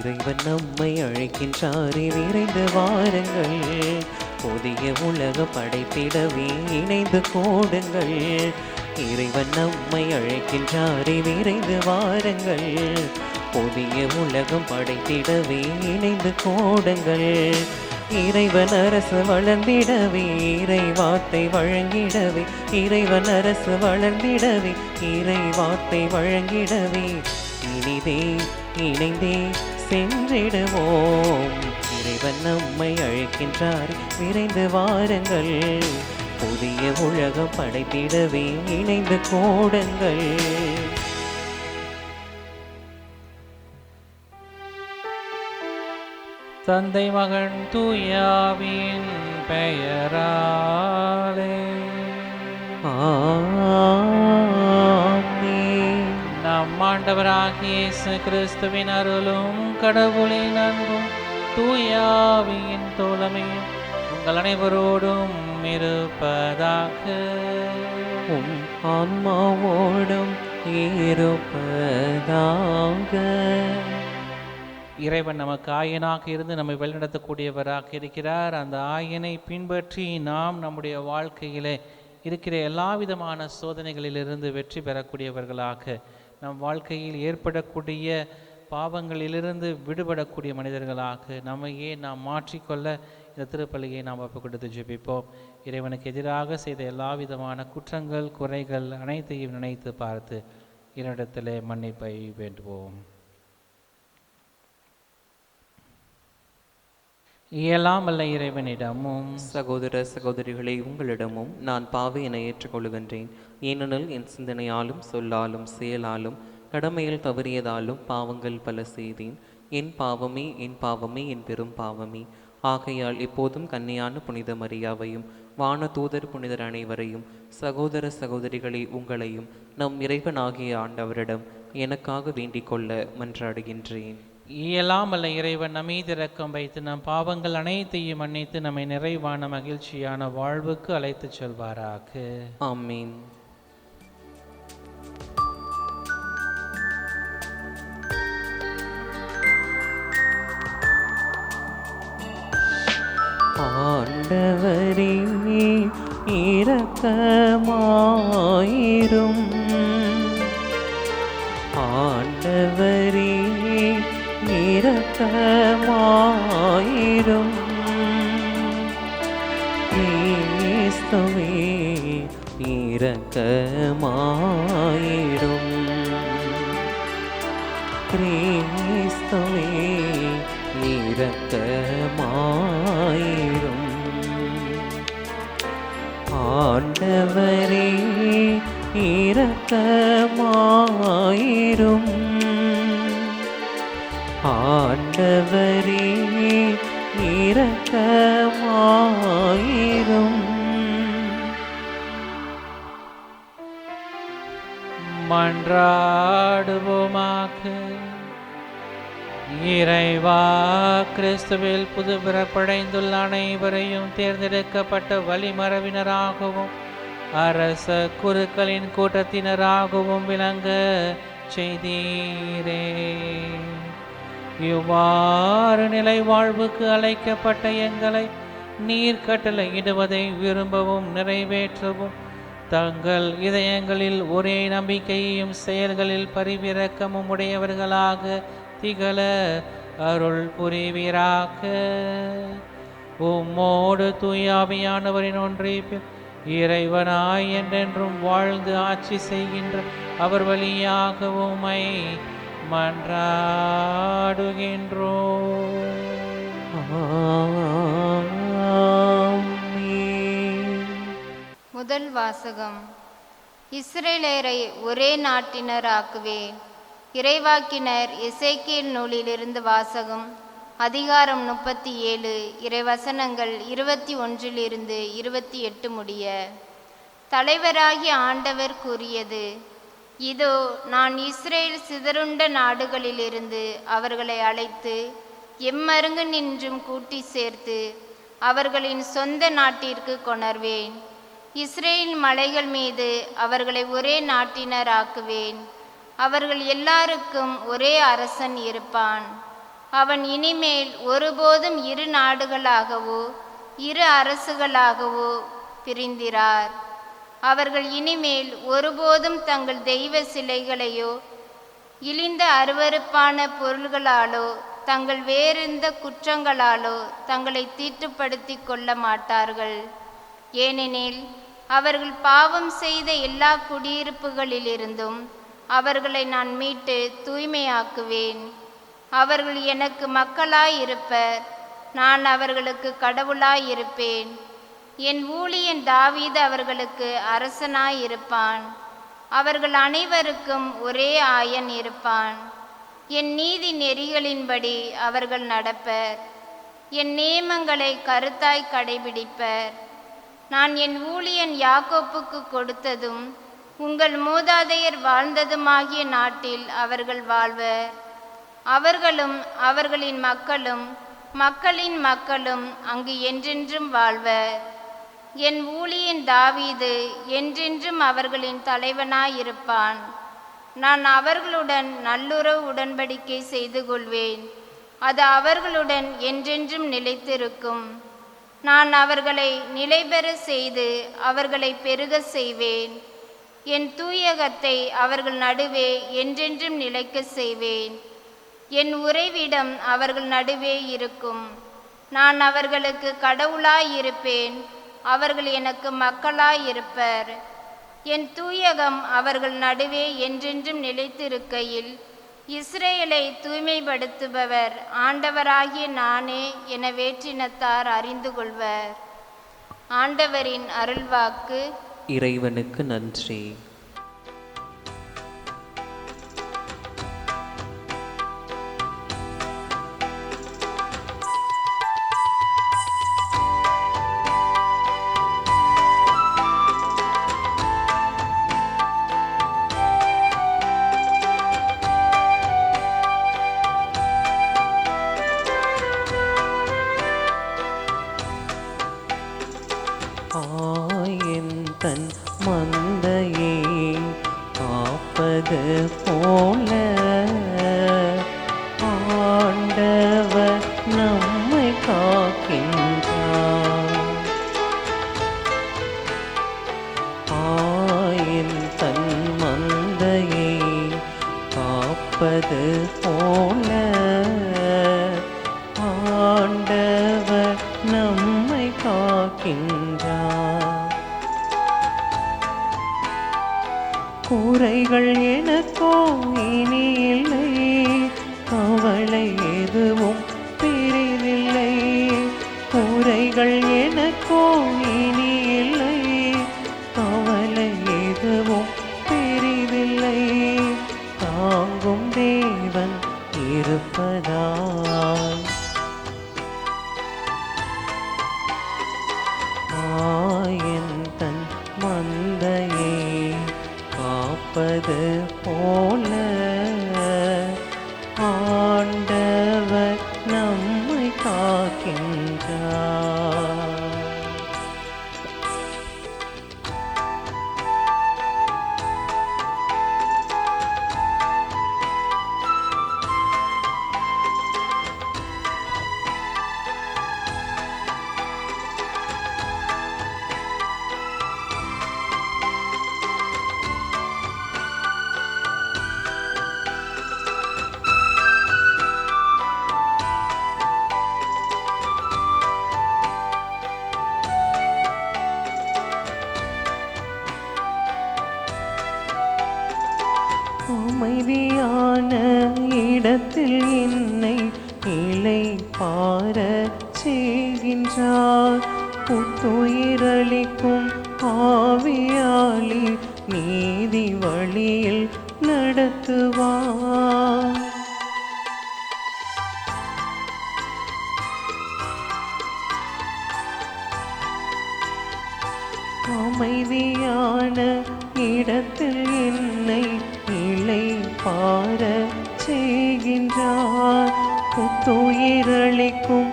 இறைவன் நம்மை அழைக்கின்றாரே, விரைந்து வாருங்கள். புதிய உலக படைத்திடவே இணைந்து கோடுங்கள். இறைவன் நம்மை அழைக்கின்றாரே, விரைந்து வாருங்கள். புதிய உலகம் படைத்திடவே இணைந்து கோடுங்கள். இறைவன் அரசு வளர்ந்திடவே, இறை வார்த்தை வழங்கிடவே. இறைவன் அரசு வளர்ந்திடவே, இறை வார்த்தை வழங்கிடவே. இனிதே இணைந்தே சென்றிடுவோம். இறைவன் நம்மை அழைக்கின்றார், விரைந்து வாருங்கள். புதிய உலகம் படைத்திடவே இணைந்து கோடுங்கள். தந்தை மகன் தூயாவின் பெயராலே ஆமென். நம் ஆண்டவராகிய இயேசு கிறிஸ்துவின் அருளும் கடவுளின் அன்பும் தூயாவின் தோழமையும் உங்கள் அனைவரோடும் இருப்பதாக. உம் ஆன்மாவோடும் இருப்பதாக. இறைவன் நமக்கு ஆயனாக இருந்து நம்மை வழிநடத்தக்கூடியவராக இருக்கிறார். அந்த ஆயனை பின்பற்றி நாம் நம்முடைய வாழ்க்கையிலே இருக்கிற எல்லா விதமான சோதனைகளிலிருந்து வெற்றி பெறக்கூடியவர்களாக, நம் வாழ்க்கையில் ஏற்படக்கூடிய பாவங்களிலிருந்து விடுபடக்கூடிய மனிதர்களாக நம்மையே நாம் மாற்றிக்கொள்ள இந்த திருப்பலியை நாம் ஒப்புக் கொடுத்து ஜெபிப்போம். இறைவனுக்கு எதிராக செய்த எல்லா விதமான குற்றங்கள் குறைகள் அனைத்தையும் நினைத்து பார்த்து இவரிடத்திலே மன்னிப்பை வேண்டுவோம். இயலாம் அல்ல இறைவனிடமும் சகோதர சகோதரிகளே, உங்களிடமும் நான் பாவியினை ஏற்றுக்கொள்கின்றேன். ஏனெனில் என் சிந்தனையாலும் சொல்லாலும் செயலாலும் கடமையில் தவறியதாலும் பாவங்கள் பல செய்தேன். என் பாவமே என் பாவமே என் பெரும் பாவமே. ஆகையால் எப்போதும் கன்னியான புனித மரியாவையும் வான தூதர் புனிதர் அனைவரையும் சகோதர சகோதரிகளே உங்களையும் நம் இறைவனாகிய ஆண்டவரிடம் எனக்காக வேண்டிக் கொள்ள மன்றாடுகின்றேன். இயலாம் அல்ல இறைவன் நம்மீது இரக்கம் வைத்து நம் பாவங்கள் அனைத்தையும் மன்னித்து நம்மை நிறைவான மகிழ்ச்சியான வாழ்வுக்கு அழைத்துச் செல்வாராக. ஆமீன். ஆண்டவரே இரக்கமாயிரும். ஆண்டவரே இரக்கமாயிரும். கிறிஸ்துவே இரக்கமாயிரும். கிறிஸ்துவே இரக்கமாயிரும். ஆண்டவரே இரக்கமாயிரும். ஆண்டவரே இரக்கமாயிரும். மன்றாடுவோமாக. இறைவா, கிறிஸ்துவில் புது பிறப்படைந்துள்ள அனைவரையும் தேர்ந்தெடுக்கப்பட்ட வழிமரபினராகவும் அரச குருக்களின் கூட்டத்தினராகவும் விளங்க செய்தீரே. இவ்வாறு நிலை வாழ்வுக்கு அழைக்கப்பட்ட எங்களை நீர் கட்டளையிடுவதை விரும்பவும் நிறைவேற்றவும் தங்கள் இதயங்களில் ஒரே நம்பிக்கையையும் செயல்களில் பரிவிரக்கமும் உடையவர்களாக திகழ அருள் புரிவீராக. உம்மோடு தூயாவியானவரின் ஒன்றிப்பில் இறைவனாய் என்றென்றும் வாழ்ந்து ஆட்சி செய்கின்ற அவர் வழியாக உம்மை மன்றாடுகின்றோம். முதல் வாசகம். இஸ்ரேலரை ஒரே நாட்டினர் ஆக்குவேன். இறைவாக்கினர் எசேக்கியேல் நூலிலிருந்து வாசகம். அதிகாரம் 37, இறைவசனங்கள் 21 28 முடிய. தலைவராகிய ஆண்டவர் கூறியது: இதோ, நான் இஸ்ரேல் சிதறுண்ட நாடுகளிலிருந்து அவர்களை அழைத்து எம்மருங்கு நின்றும் கூட்டி சேர்த்து அவர்களின் சொந்த நாட்டிற்கு கொணர்வேன். இஸ்ரேல் மலைகள் மீது அவர்களை ஒரே நாட்டினர் ஆக்குவேன். அவர்கள் எல்லாருக்கும் ஒரே அரசன் இருப்பான். அவன் இனிமேல் ஒருபோதும் இரு நாடுகளாகவோ இரு அரசுகளாகவோ பிரிந்திரார். அவர்கள் இனிமேல் ஒருபோதும் தங்கள் தெய்வ சிலைகளையோ இழிந்த அருவருப்பான பொருள்களாலோ தங்கள் வேறெந்த குற்றங்களாலோ தங்களை தீட்டுப்படுத்தி கொள்ள மாட்டார்கள். ஏனெனில் அவர்கள் பாவம் செய்த எல்லா குடியிருப்புகளிலிருந்தும் அவர்களை நான் மீட்டு தூய்மையாக்குவேன். அவர்கள் எனக்கு மக்களாயிருப்பர், நான் அவர்களுக்கு கடவுளாயிருப்பேன். என் ஊழியன் தாவீது அவர்களுக்கு அரசனாயிருப்பான். அவர்கள் அனைவருக்கும் ஒரே ஆயன் இருப்பான். என் நீதி நெறிகளின்படி அவர்கள் நடப்பர், என் நியமங்களை கருத்தாய் கடைபிடிப்பர். நான் என் ஊழியன் யாக்கோப்புக்கு கொடுத்ததும் உங்கள் மூதாதையர் வாழ்ந்ததுமாகிய நாட்டில் அவர்கள் வாழ்வர். அவர்களும் அவர்களின் மக்களும் மக்களின் மக்களும் அங்கு என்றென்றும் வாழ்வர். என் ஊழியன் தாவீது என்றென்றும் அவர்களின் தலைவனாயிருப்பான். நான் அவர்களுடன் நல்லுறவு உடன்படிக்கை செய்து கொள்வேன். அது அவர்களுடன் என்றென்றும் நிலைத்திருக்கும். நான் அவர்களை நிலைபெற செய்து அவர்களை பெருக செய்வேன். என் தூயகத்தை அவர்கள் நடுவே என்றென்றும் நிலைக்க செய்வேன். என் உறைவிடம் அவர்கள் நடுவே இருக்கும். நான் அவர்களுக்கு கடவுளாயிருப்பேன், அவர்கள் எனக்கு மக்களாயிருப்பர். என் தூயகம் அவர்கள் நடுவே என்றென்றும் நிலைத்திருக்கையில் இஸ்ரேலை தூய்மைப்படுத்துபவர் ஆண்டவராகிய நானே என வேற்றினத்தார் அறிந்து கொள்வர். ஆண்டவரின் அருள்வாக்கு. இறைவனுக்கு நன்றி. தன் மந்தையை காப்பது போல ஆண்டவர் நம்மை காக்கின்றார். ஆயின் தன் மந்தையை காப்பது போல ஆண்டவர் நம்மை காக்கின்றார். குறைகள் எனக்கோ இனி இல்லை, கவலை எதுவும் பிரிவில்லை. குறைகள் எனக்கோ இனி இல்லை, கவலை எதுவும் பிரிவில்லை. தாங்கும் தேவன் இருப்பதால் ஆயன் தன் மந்தையை காப்பது போல ஆண்டவர் நம்மை காக்கின்றார். அமைதியான இடத்தில் என்னை இளைப்பாறச் செய்கின்றார். புத்துயிரளிக்கும் ஆவியாளி நீதி வழியில் நடத்துவார். அமைதியான இடத்தில் என்னை இளைப்பாறச் செய்கின்றார். புத்துயிரளிக்கும்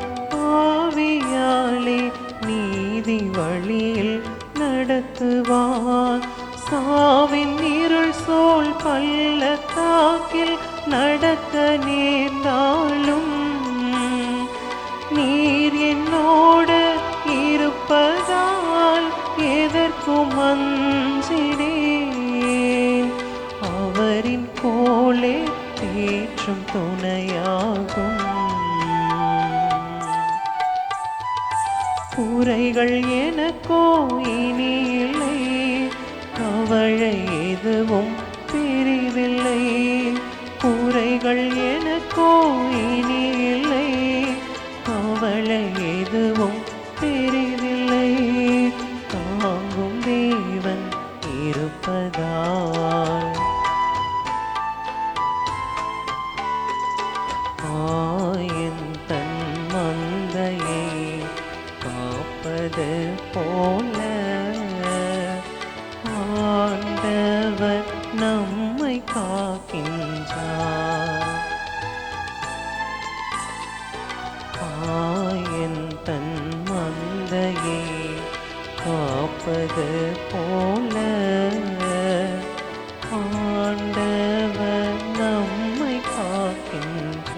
ஆவியாலே நீதி வழியில் நடத்துவார். சாவின் இருள் சூழ் பள்ளத்தாக்கில் நடக்க நேர்ந்தாலும் என்னோடு இருப்பதால் எதற்கும் அஞ்சினேன். அவரின் கோலே தேற்றும் துணையாகும். குறைகள் எனக்கோ இனி இல்லை, கவலை எதுவும் பெரிதில்லை. குறைகள் எனக்கோ இனி இல்லை, கவலை எதுவும் பெரிதில்லை. தாங்கும் தேவன் இருப்பதால் ஆயன் தன் மந்தையை காப்பது போல ஆண்டவர் நம்மை காக்கின்றார். ஆயன் தன் மந்தையை காப்பது போல ஆண்டவர் நம்மை காக்கின்றார்.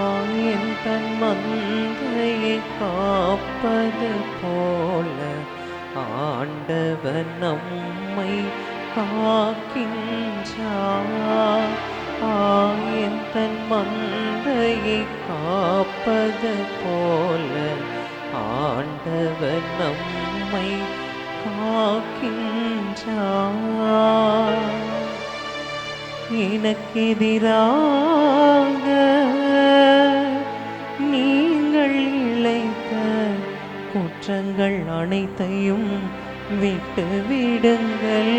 ஆயன் தன் மந்தையை காப்பது போல ஆண்டவர் நம்மை காக்கின்றார். ஆயன் தன் மந்தையை காப்பது போல ஆண்டவர் நம்மை காக்கின்றார். எனக்கெதிராக நீங்கள் இழைத்த குற்றங்கள் அனைத்தையும் விட்டு விடுங்கள்.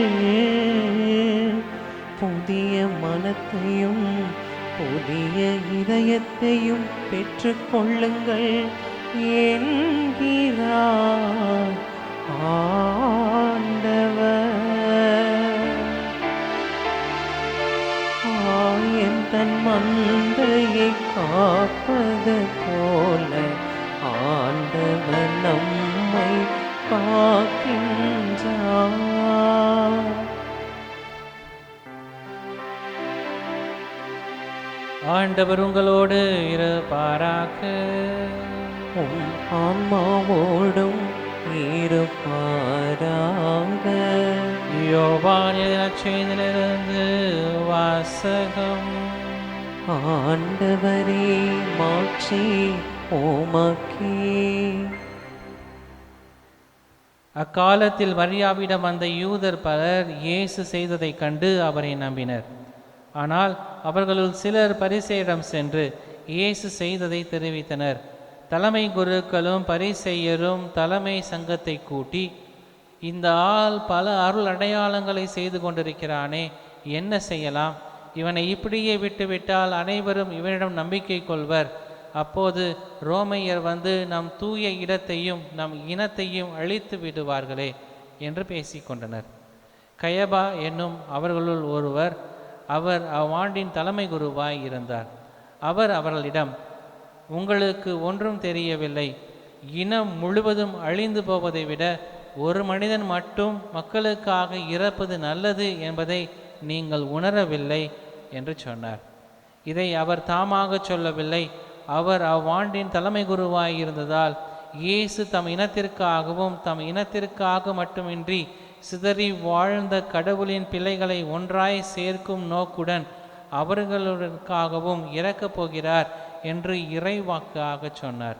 புதிய மனத்தையும் புதிய இதயத்தையும் பெற்றுக்கொள்ளுங்கள் என்கிறார் ஆண்டவர். ஆயன் தன் மந்தையை காப்பது போல ஆண்டவர் நம்மை காக்கின்றார். ஆண்டவர் உங்களோடு இருப்பாராக. உம் ஆன்மாவோடும் இருப்பாராக. யோவான் எழுதின செய்தியிலிருந்து வாசகம். ஆண்டவரே மாட்சி உமக்கே. அக்காலத்தில் மரியாவிடம் வந்த யூதர் பலர் இயேசு செய்ததைக் கண்டு அவரை நம்பினர். ஆனால் அவர்களுள் சிலர் பரிசேயரிடம் சென்று இயேசு செய்ததை தெரிவித்தனர். தலைமை குருக்களும் பரிசேயரும் தலைமை சங்கத்தை கூட்டி, இந்த ஆள் பல அருள் அடையாளங்களை செய்து கொண்டிருக்கிறானே, என்ன செய்யலாம்? இவனை இப்படியே விட்டுவிட்டால் அனைவரும் இவனிடம் நம்பிக்கை கொள்வர். அப்போது ரோமையர் வந்து நம் தூய இடத்தையும் நம் இனத்தையும் அழித்து விடுவார்களே என்று பேசிக்கொண்டனர். கயபா என்னும் அவர்களுள் ஒருவர், அவர் அவ்வாண்டின் தலைமை குருவாய் இருந்தார். அவர் அவர்களிடம், உங்களுக்கு ஒன்றும் தெரியவில்லை. இனம் முழுவதும் அழிந்து போவதை விட ஒரு மனிதன் மட்டும் மக்களுக்காக இறப்பது நல்லது என்பதை நீங்கள் உணரவில்லை என்று சொன்னார். இதை அவர் தாமாக சொல்லவில்லை. அவர் அவ்வாண்டின் தலைமை குருவாய் இருந்ததால் இயேசு தம் இனத்திற்காகவும் தம் இனத்திற்காக மட்டுமின்றி சிதறி வாழ்ந்த கடவுளின் பிள்ளைகளை ஒன்றாய் சேர்க்கும் நோக்குடன் அவர்களுக்காகவும் இறக்கப் போகிறார் என்று இறைவாக்காக சொன்னார்.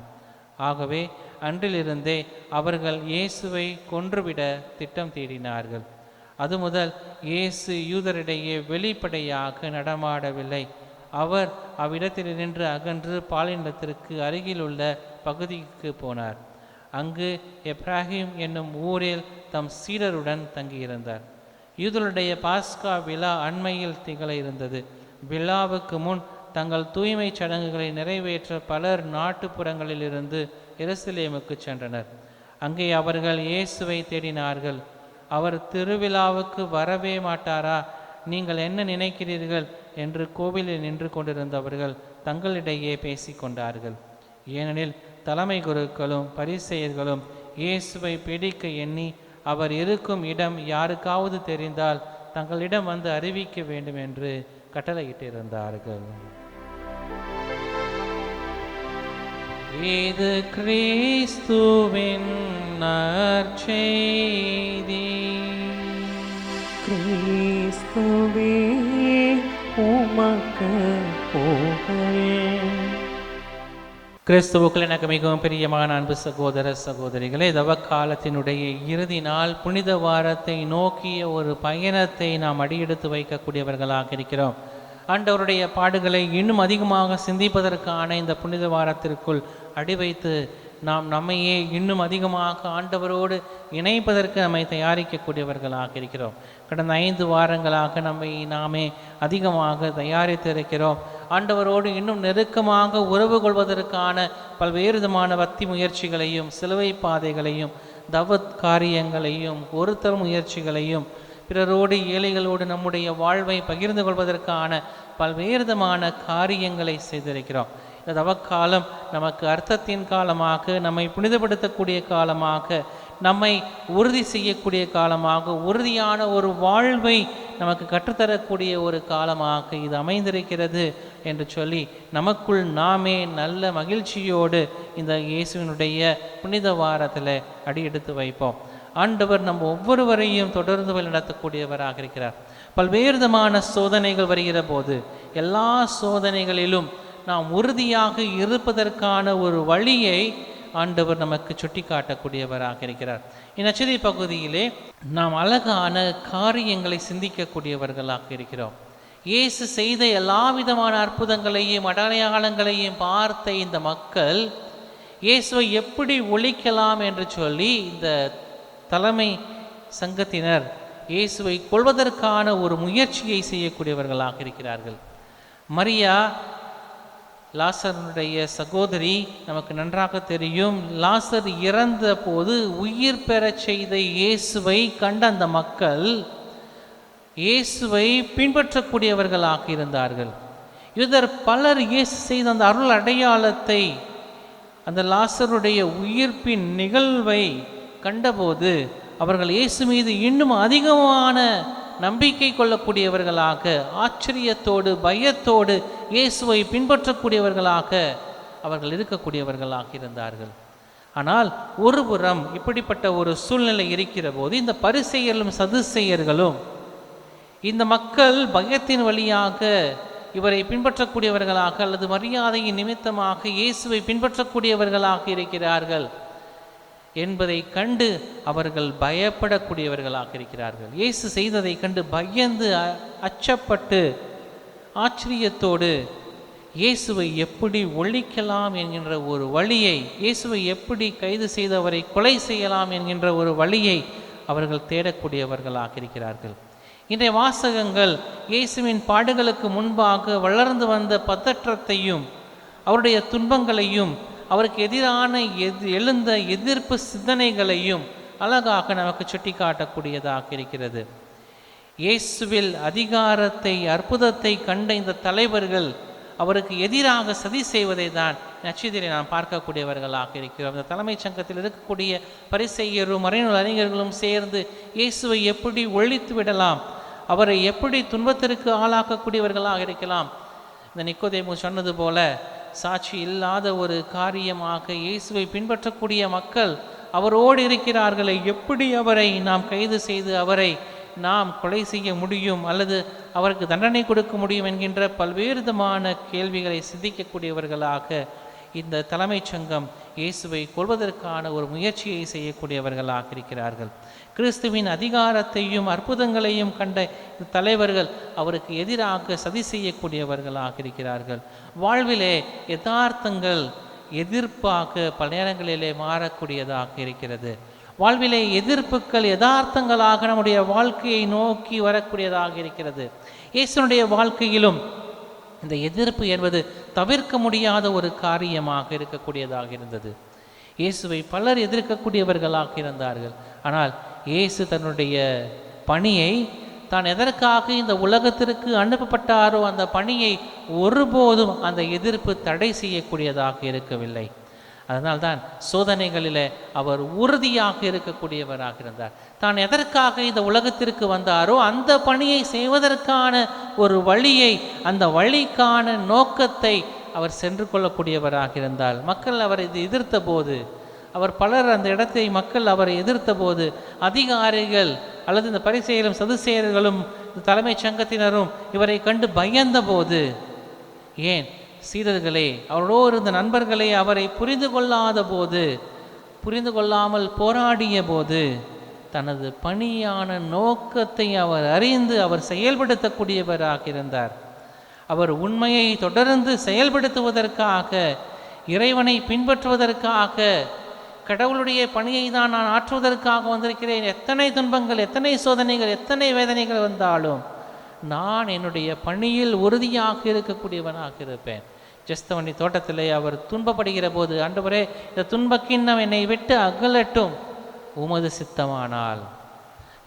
ஆகவே அன்றிலிருந்தே அவர்கள் இயேசுவை கொன்றுவிட திட்டம் தீட்டினார்கள். அது முதல் இயேசு யூதரிடையே வெளிப்படையாக நடமாடவில்லை. அவர் அவ்விடத்தில் நின்று அகன்று பாலினத்திற்கு அருகிலுள்ள பகுதிக்கு போனார். அங்கு எப்ராஹிம் என்னும் ஊரில் தம் சீடருடன் தங்கியிருந்தார். யூதருடைய பாஸ்கா விழா அண்மையில் திகழ இருந்தது. விழாவுக்கு முன் தங்கள் தூய்மை சடங்குகளை நிறைவேற்ற பலர் நாட்டுப்புறங்களிலிருந்து எருசலேமுக்கு சென்றனர். அங்கே அவர்கள் இயேசுவை தேடினார்கள். அவர் திருவிழாவுக்கு வரவே மாட்டாரா? நீங்கள் என்ன நினைக்கிறீர்கள் என்று கோவிலில் நின்று கொண்டிருந்தவர்கள் தங்களிடையே பேசிக்கொண்டார்கள். ஏனெனில் தலைமை குருக்களும் பரிசேயர்களும் இயேசுவை பிடிக்க எண்ணி அவர் இருக்கும் இடம் யாருக்காவது தெரிந்தால் தங்களிடம் வந்து அறிவிக்க வேண்டும் என்று கட்டளையிட்டிருந்தார்கள். இது கிறிஸ்துவின் நற்செய்தி. கிறிஸ்துவே உமக்கு புகழ். கிறிஸ்துவுக்குள் எனக்கு மிகவும் பிரியமான அன்பு சகோதர சகோதரிகளே, தவக்காலத்தினுடைய இறுதி நாள் புனித வாரத்தை நோக்கிய ஒரு பயணத்தை நாம் அடியெடுத்து வைக்கக்கூடியவர்களாக இருக்கிறோம். ஆண்டவருடைய பாடுகளை இன்னும் அதிகமாக சிந்திப்பதற்கான இந்த புனித வாரத்திற்குள் அடி வைத்து நாம் நம்மையே இன்னும் அதிகமாக ஆண்டவரோடு இணைப்பதற்கு நம்மை தயாரிக்கக்கூடியவர்களாக இருக்கிறோம். கடந்த 5 வாரங்களாக நம்மை நாமே அதிகமாக தயாரித்திருக்கிறோம். ஆண்டவரோடு இன்னும் நெருக்கமாக உறவு கொள்வதற்கான பல்வேறு விதமான பக்தி முயற்சிகளையும் சிலுவை பாதைகளையும் தவ காரியங்களையும் ஒருத்தர் முயற்சிகளையும் பிறரோடு ஏழைகளோடு நம்முடைய வாழ்வை பகிர்ந்து கொள்வதற்கான பல்வேறு விதமான காரியங்களை செய்திருக்கிறோம். இந்த தவக்காலம் நமக்கு அர்த்தத்தின் காலமாக, நம்மை புனிதப்படுத்தக்கூடிய காலமாக, நம்மை உறுதி செய்யக்கூடிய காலமாக, உறுதியான ஒரு வாழ்வை நமக்கு கற்றுத்தரக்கூடிய ஒரு காலமாக இது அமைந்திருக்கிறது என்று சொல்லி நமக்குள் நாமே நல்ல மகிழ்ச்சியோடு இந்த இயேசுவினுடைய புனித வாரத்தில் அடியெடுத்து வைப்போம். ஆண்டவர் நம்ம ஒவ்வொருவரையும் தொடர்ந்து வழிநடத்தக்கூடியவராக இருக்கிறார். பல்வேறு விதமான சோதனைகள் வருகிற போது எல்லா சோதனைகளிலும் நாம் உறுதியாக இருப்பதற்கான ஒரு வழியை ஆண்டவர் நமக்கு சுட்டி காட்டக்கூடியவராக இருக்கிறார். இந்நச்செய்தி பகுதியிலே நாம் அழகான காரியங்களை சிந்திக்கக்கூடியவர்களாக இருக்கிறோம். இயேசு செய்த எல்லா விதமான அற்புதங்களையும் அடையாளங்களையும் பார்த்த இந்த மக்கள் இயேசுவை எப்படி ஒழிக்கலாம் என்று சொல்லி இந்த தலைமை சங்கத்தினர் இயேசுவை கொல்வதற்கான ஒரு முயற்சியை செய்யக்கூடியவர்களாக இருக்கிறார்கள். மரியா லாசருடைய சகோதரி, நமக்கு நன்றாக தெரியும். லாசர் இறந்த போது உயிர் பெறச் செய்த இயேசுவை கண்ட அந்த மக்கள் இயேசுவை பின்பற்றக்கூடியவர்களாக இருந்தார்கள். யூதர் பலர் இயேசு செய்த அந்த அருள் அடையாளத்தை, அந்த லாசருடைய உயிர்ப்பின் நிகழ்வை கண்டபோது அவர்கள் இயேசு மீது இன்னும் அதிகமான நம்பிக்கை கொள்ளக்கூடியவர்களாக, ஆச்சரியத்தோடு பயத்தோடு இயேசுவை பின்பற்றக்கூடியவர்களாக அவர்கள் இருக்கக்கூடியவர்களாக இருந்தார்கள். ஆனால் ஒருபுறம் இப்படிப்பட்ட ஒரு சூழ்நிலை இருக்கிற போது இந்த பரிசேயர்களும் சதுசேயர்களும் இந்த மக்கள் பயத்தின் வழியாக இவரை பின்பற்றக்கூடியவர்களாக அல்லது மரியாதையின் நிமித்தமாக இயேசுவை பின்பற்றக்கூடியவர்களாக இருக்கிறார்கள் என்பதை கண்டு அவர்கள் பயப்படக்கூடியவர்களாக இருக்கிறார்கள். இயேசு செய்ததை கண்டு பயந்து அச்சப்பட்டு ஆச்சரியத்தோடு இயேசுவை எப்படி ஒழிக்கலாம் என்கின்ற ஒரு வழியை, இயேசுவை எப்படி கைது செய்து அவரை கொலை செய்யலாம் என்கின்ற ஒரு வழியை அவர்கள் தேடக்கூடியவர்களாக இருக்கிறார்கள். இன்றைய வாசகங்கள் இயேசுவின் பாடுகளுக்கு முன்பாக வளர்ந்து வந்த பதற்றத்தையும் அவருடைய துன்பங்களையும் அவருக்கு எதிரான எழுந்த எதிர்ப்பு சிந்தனைகளையும் அழகாக நமக்கு சுட்டி காட்டக்கூடியதாக இருக்கிறது. இயேசுவில் அதிகாரத்தை அற்புதத்தை கண்ட இந்த தலைவர்கள் அவருக்கு எதிராக சதி செய்வதை தான் நச்செய்தியை நாம் பார்க்கக்கூடியவர்களாக இருக்கிறோம். இந்த தலைமைச் சங்கத்தில் இருக்கக்கூடிய பரிசேயரும் மறைநூல் அறிஞர்களும் சேர்ந்து இயேசுவை எப்படி ஒழித்து விடலாம், அவரை எப்படி துன்பத்திற்கு ஆளாக்கக்கூடியவர்களாக இருக்கலாம். இந்த நிக்கோதேமு சொன்னது போல சாட்சி இல்லாத ஒரு காரியமாக இயேசுவை பின்பற்றக்கூடிய மக்கள் அவரோடு இருக்கிறார்களே, எப்படி அவரை நாம் கைது செய்து அவரை நாம் கொலை செய்ய முடியும் அல்லது அவருக்கு தண்டனை கொடுக்க முடியும் என்கின்ற பல்வேறு விதமான கேள்விகளை சிந்திக்கக்கூடியவர்களாக இந்த தலைமைச் சங்கம் இயேசுவை கொல்வதற்கான ஒரு முயற்சியை செய்யக்கூடியவர்களாக இருக்கிறார்கள். கிறிஸ்துவின் அதிகாரத்தையும் அற்புதங்களையும் கண்ட இந்த தலைவர்கள் அவருக்கு எதிராக சதி செய்யக்கூடியவர்களாக இருக்கிறார்கள். வாழ்விலே யதார்த்தங்கள் எதிர்ப்பாக பல நேரங்களிலே மாறக்கூடியதாக இருக்கிறது. வாழ்விலே எதிர்ப்புகள் யதார்த்தங்களாக நம்முடைய வாழ்க்கையை நோக்கி வரக்கூடியதாக இருக்கிறது. இயேசுனுடைய வாழ்க்கையிலும் இந்த எதிர்ப்பு என்பது தவிர்க்க முடியாத ஒரு காரியமாக இருக்கக்கூடியதாக இருந்தது. இயேசுவை பலர் எதிர்க்கக்கூடியவர்களாக இருந்தார்கள். ஆனால் இயேசு தன்னுடைய பணியை தான் எதற்காக இந்த உலகத்திற்கு அனுப்பப்பட்டாரோ அந்த பணியை ஒருபோதும் அந்த எதிர்ப்பு தடை செய்யக்கூடியதாக இருக்கவில்லை. அதனால்தான் சோதனைகளிலே அவர் உறுதியாக இருக்கக்கூடியவராக இருந்தார். தான் எதற்காக இந்த உலகத்திற்கு வந்தாரோ அந்த பணியை செய்வதற்கான ஒரு வழியை, அந்த வழிக்கான நோக்கத்தை அவர் சென்று கொள்ளக்கூடியவராக இருந்தார். மக்கள் அவரை எதிர்த்த போது, பலர் அந்த இடத்தை மக்கள் அவரை எதிர்த்த போது, அதிகாரிகள் அல்லது இந்த பரிசேயரும் சதுசேயர்களும் தலைமைச் சங்கத்தினரும் இவரை கண்டு பயந்த போது, ஏன் சீடர்களே, அவரோடு இருந்த நண்பர்களே அவரை புரிந்து கொள்ளாத போது, புரிந்து கொள்ளாமல் போராடிய போது, தனது பணியான நோக்கத்தை அவர் அறிந்து அவர் செயல்படுத்தக்கூடியவராக இருந்தார். அவர் உண்மையை தொடர்ந்து செயல்படுத்துவதற்காக, இறைவனை பின்பற்றுவதற்காக, கடவுளுடைய பணியை தான் நான் ஆற்றுவதற்காக வந்திருக்கிறேன். எத்தனை துன்பங்கள், எத்தனை சோதனைகள், எத்தனை வேதனைகள் வந்தாலும் நான் என்னுடைய பணியில் உறுதியாக இருக்கக்கூடியவனாக இருப்பேன். ஜெஸ்தவனி தோட்டத்திலே அவர் துன்பப்படுகிற போது, ஆண்டவரே இந்த துன்பக்கிண்ணம் என்னை விட்டு அகலட்டும், உமது சித்தமானால்,